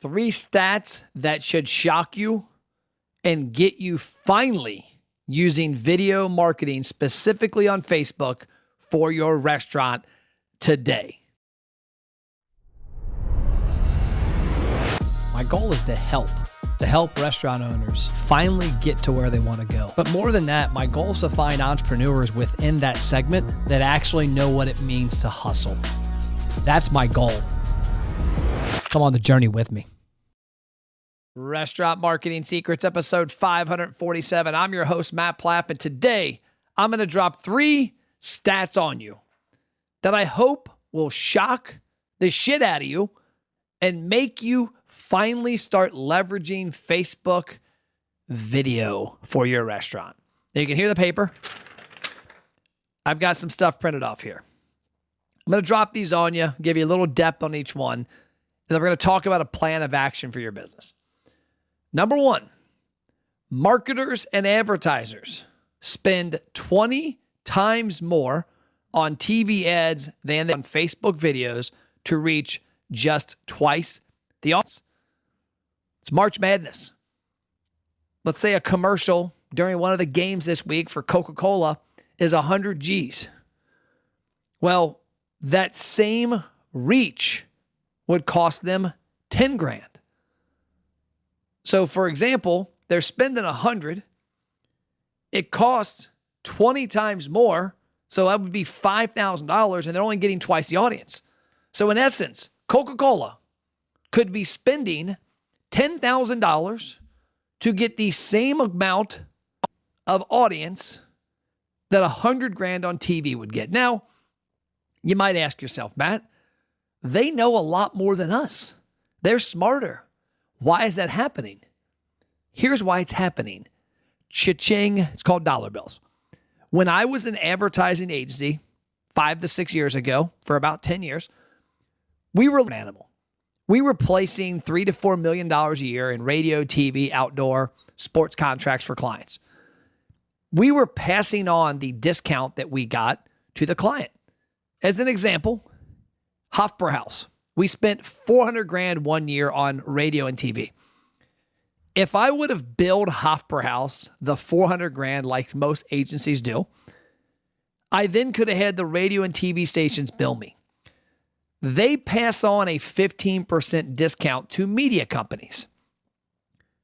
3 stats that should shock you and get you finally using video marketing specifically on Facebook for your restaurant today. My goal is to help restaurant owners finally get to where they want to go. But more than that, my goal is to find entrepreneurs within that segment that actually know what it means to hustle. That's my goal. Come on the journey with me. Restaurant Marketing Secrets, episode 547. I'm your host, Matt Plapp, and today I'm going to drop 3 stats on you that I hope will shock the shit out of you and make you finally start leveraging Facebook video for your restaurant. Now you can hear the paper. I've got some stuff printed off here. I'm going to drop these on you, give you a little depth on each one, and then we're going to talk about a plan of action for your business. Number 1, marketers and advertisers spend 20 times more on TV ads than on Facebook videos to reach just twice the audience. It's March Madness. Let's say a commercial during one of the games this week for Coca-Cola is 100 G's. Well, that same reach would cost them 10 grand. So for example, they're spending 100. It costs 20 times more. So that would be $5,000 and they're only getting twice the audience. So in essence, Coca-Cola could be spending $10,000 to get the same amount of audience that 100 grand on TV would get. Now, you might ask yourself, Matt, they know a lot more than us. They're smarter. Why is that happening? Here's why it's happening. Cha-ching, it's called dollar bills. When I was an advertising agency 5 to 6 years ago, for about 10 years, we were an animal. We were placing $3 to $4 million a year in radio, TV, outdoor, sports contracts for clients. We were passing on the discount that we got to the client. As an example, Hofbrauhaus. We spent 400 grand one year on radio and TV. If I would have billed Hofbrauhaus the 400 grand like most agencies do, I then could have had the radio and TV stations bill me. They pass on a 15% discount to media companies.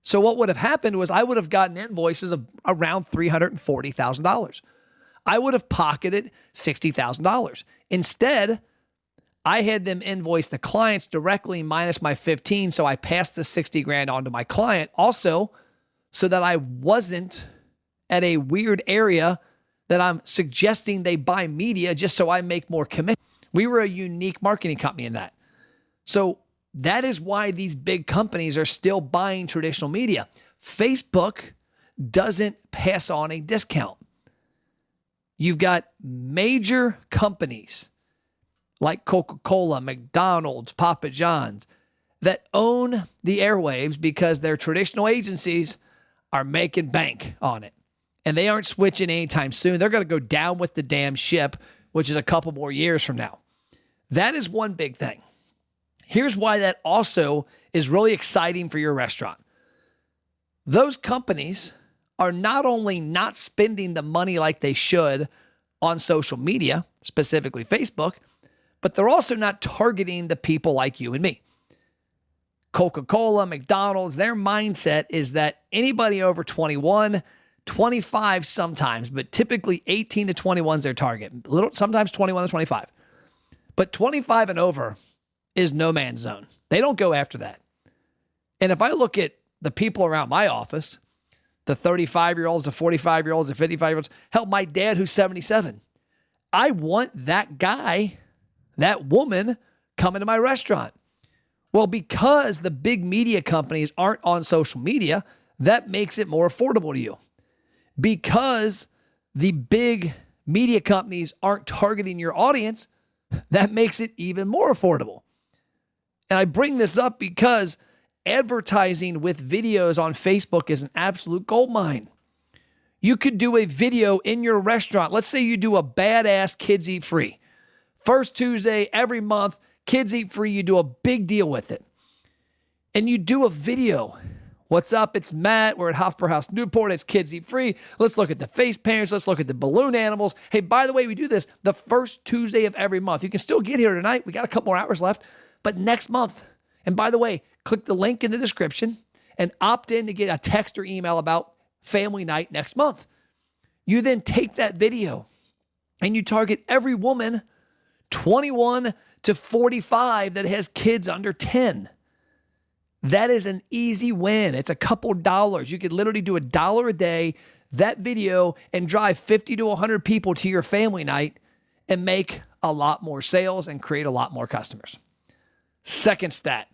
So what would have happened was I would have gotten invoices of around $340,000. I would have pocketed $60,000. Instead, I had them invoice the clients directly minus my 15, so I passed the 60 grand on to my client also so that I wasn't at a weird area that I'm suggesting they buy media just so I make more commission. We were a unique marketing company in that. So that is why these big companies are still buying traditional media. Facebook doesn't pass on a discount. You've got major companies like Coca-Cola, McDonald's, Papa John's that own the airwaves because their traditional agencies are making bank on it. And they aren't switching anytime soon. They're going to go down with the damn ship, which is a couple more years from now. That is one big thing. Here's why that also is really exciting for your restaurant. Those companies are not only not spending the money like they should on social media, specifically Facebook, but they're also not targeting the people like you and me. Coca-Cola, McDonald's, their mindset is that anybody over 21, 25 sometimes, but typically 18 to 21 is their target. Sometimes 21 to 25. But 25 and over is no man's zone. They don't go after that. And if I look at the people around my office, the 35-year-olds, the 45-year-olds, the 55-year-olds, hell, my dad who's 77, I want that guy, that woman coming to my restaurant. Well, because the big media companies aren't on social media, that makes it more affordable to you. Because the big media companies aren't targeting your audience, that makes it even more affordable. And I bring this up because advertising with videos on Facebook is an absolute goldmine. You could do a video in your restaurant. Let's say you do a badass Kids Eat Free. First Tuesday every month, Kids Eat Free, you do a big deal with it. and you do a video. What's up? It's Matt. We're at Hofbrauhaus Newport. It's Kids Eat Free. Let's look at the face painters. Let's look at the balloon animals. Hey, by the way, we do this the first Tuesday of every month. You can still get here tonight. We got a couple more hours left, but next month. And by the way, click the link in the description and opt in to get a text or email about family night next month. You then take that video and you target every woman 21 to 45 that has kids under 10. That is an easy win. It's a couple dollars. You could literally do $1 a day, that video, and drive 50 to 100 people to your family night and make a lot more sales and create a lot more customers. Second stat.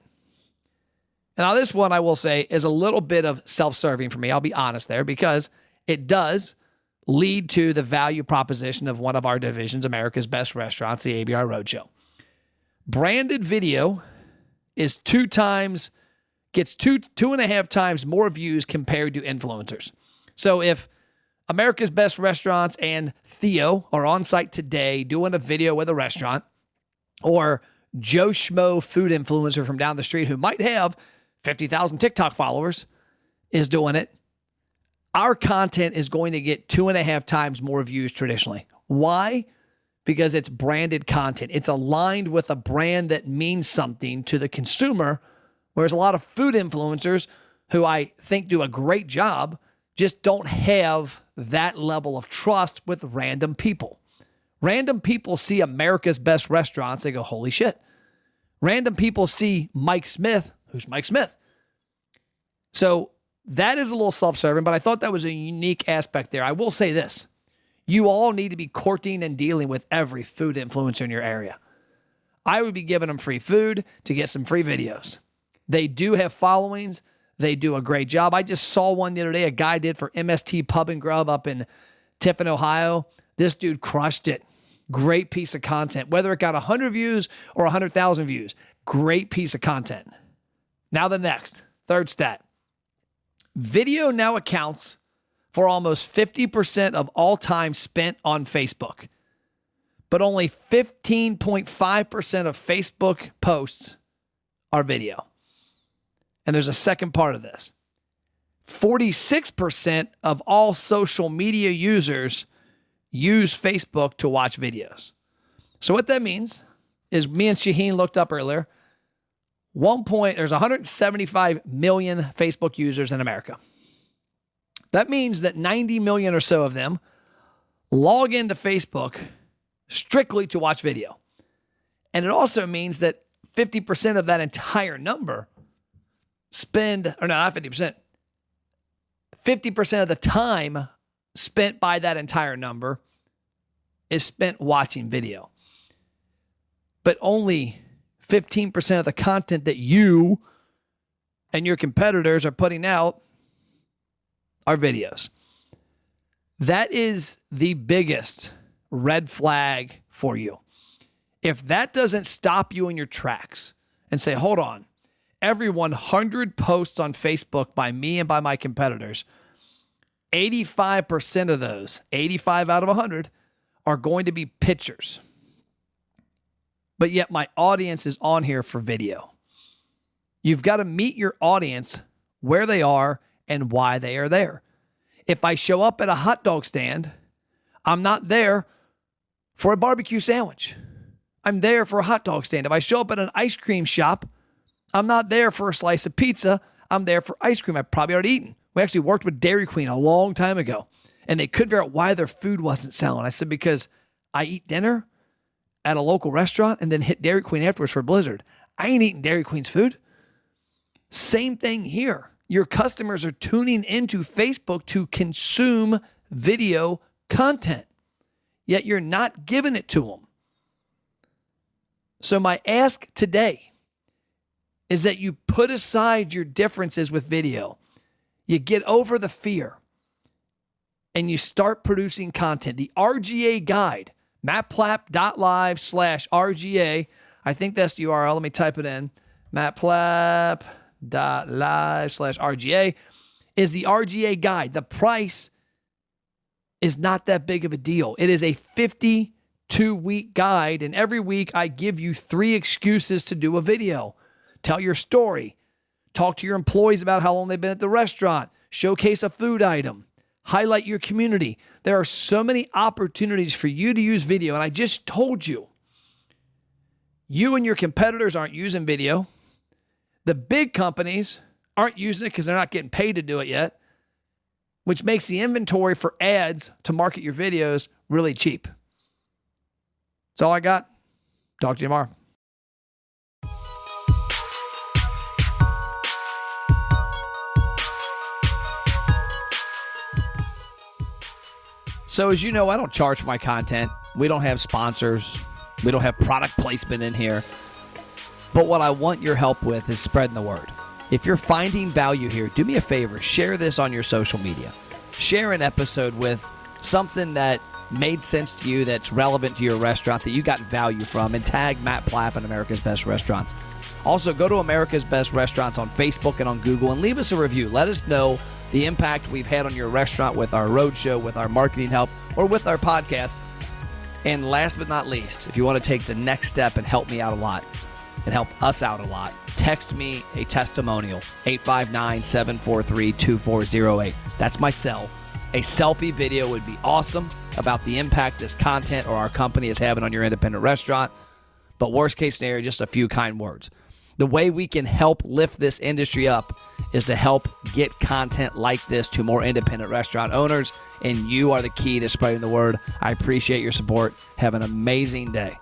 Now, this one I will say is a little bit of self-serving for me. I'll be honest there, because it does lead to the value proposition of one of our divisions, America's Best Restaurants, the ABR Roadshow. Branded video is gets two and a half times more views compared to influencers. So if America's Best Restaurants and Theo are on site today doing a video with a restaurant, or Joe Schmo food influencer from down the street who might have 50,000 TikTok followers is doing it, our content is going to get 2.5 times more views traditionally. Why? Because it's branded content. It's aligned with a brand that means something to the consumer. Whereas a lot of food influencers, who I think do a great job, just don't have that level of trust with random people. Random people see America's Best Restaurants, they go, holy shit. Random people see Mike Smith, who's Mike Smith. So that is a little self-serving, but I thought that was a unique aspect there. I will say this. You all need to be courting and dealing with every food influencer in your area. I would be giving them free food to get some free videos. They do have followings. They do a great job. I just saw one the other day. A guy did for MST Pub and Grub up in Tiffin, Ohio. This dude crushed it. Great piece of content. Whether it got 100 views or 100,000 views, great piece of content. Now the next, third stat. Video now accounts for almost 50% of all time spent on Facebook. But only 15.5% of Facebook posts are video. And there's a second part of this. 46% of all social media users use Facebook to watch videos. So what that means is, me and Shaheen looked up earlier, there's 175 million Facebook users in America. That means that 90 million or so of them log into Facebook strictly to watch video. And it also means that 50% of that entire number not 50%. 50% of the time spent by that entire number is spent watching video. But only 15% of the content that you and your competitors are putting out are videos. That is the biggest red flag for you. If that doesn't stop you in your tracks and say, hold on, every 100 posts on Facebook by me and by my competitors, 85% of those, 85 out of 100, are going to be pictures. But yet my audience is on here for video. You've got to meet your audience where they are and why they are there. If I show up at a hot dog stand, I'm not there for a barbecue sandwich. I'm there for a hot dog stand. If I show up at an ice cream shop, I'm not there for a slice of pizza. I'm there for ice cream I've probably already eaten. We actually worked with Dairy Queen a long time ago, and they couldn't figure out why their food wasn't selling. I said, because I eat dinner at a local restaurant and then hit Dairy Queen afterwards for Blizzard. I ain't eating Dairy Queen's food. Same thing here. Your customers are tuning into Facebook to consume video content, yet you're not giving it to them. So my ask today is that you put aside your differences with video. You get over the fear and you start producing content. The RGA guide, mattplapp.live/RGA. I think that's the URL. Let me type it in. mattplapp.live/RGA is the RGA guide. The price is not that big of a deal. It is a 52-week guide, and every week I give you 3 excuses to do a video. Tell your story. Talk to your employees about how long they've been at the restaurant. Showcase a food item. Highlight your community. There are so many opportunities for you to use video. And I just told you, you and your competitors aren't using video. The big companies aren't using it because they're not getting paid to do it yet, which makes the inventory for ads to market your videos really cheap. That's all I got. Talk to you tomorrow. So as you know, I don't charge for my content. We don't have sponsors. We don't have product placement in here. But what I want your help with is spreading the word. If you're finding value here, do me a favor. Share this on your social media. Share an episode with something that made sense to you, that's relevant to your restaurant, that you got value from, and tag Matt Plapp and America's Best Restaurants. Also, go to America's Best Restaurants on Facebook and on Google and leave us a review. Let us know the impact we've had on your restaurant with our roadshow, with our marketing help, or with our podcast. And last but not least, if you want to take the next step and help me out a lot and help us out a lot, text me a testimonial, 859-743-2408. That's my cell. A selfie video would be awesome about the impact this content or our company is having on your independent restaurant. But worst case scenario, just a few kind words. The way we can help lift this industry up is to help get content like this to more independent restaurant owners, and you are the key to spreading the word. I appreciate your support. Have an amazing day.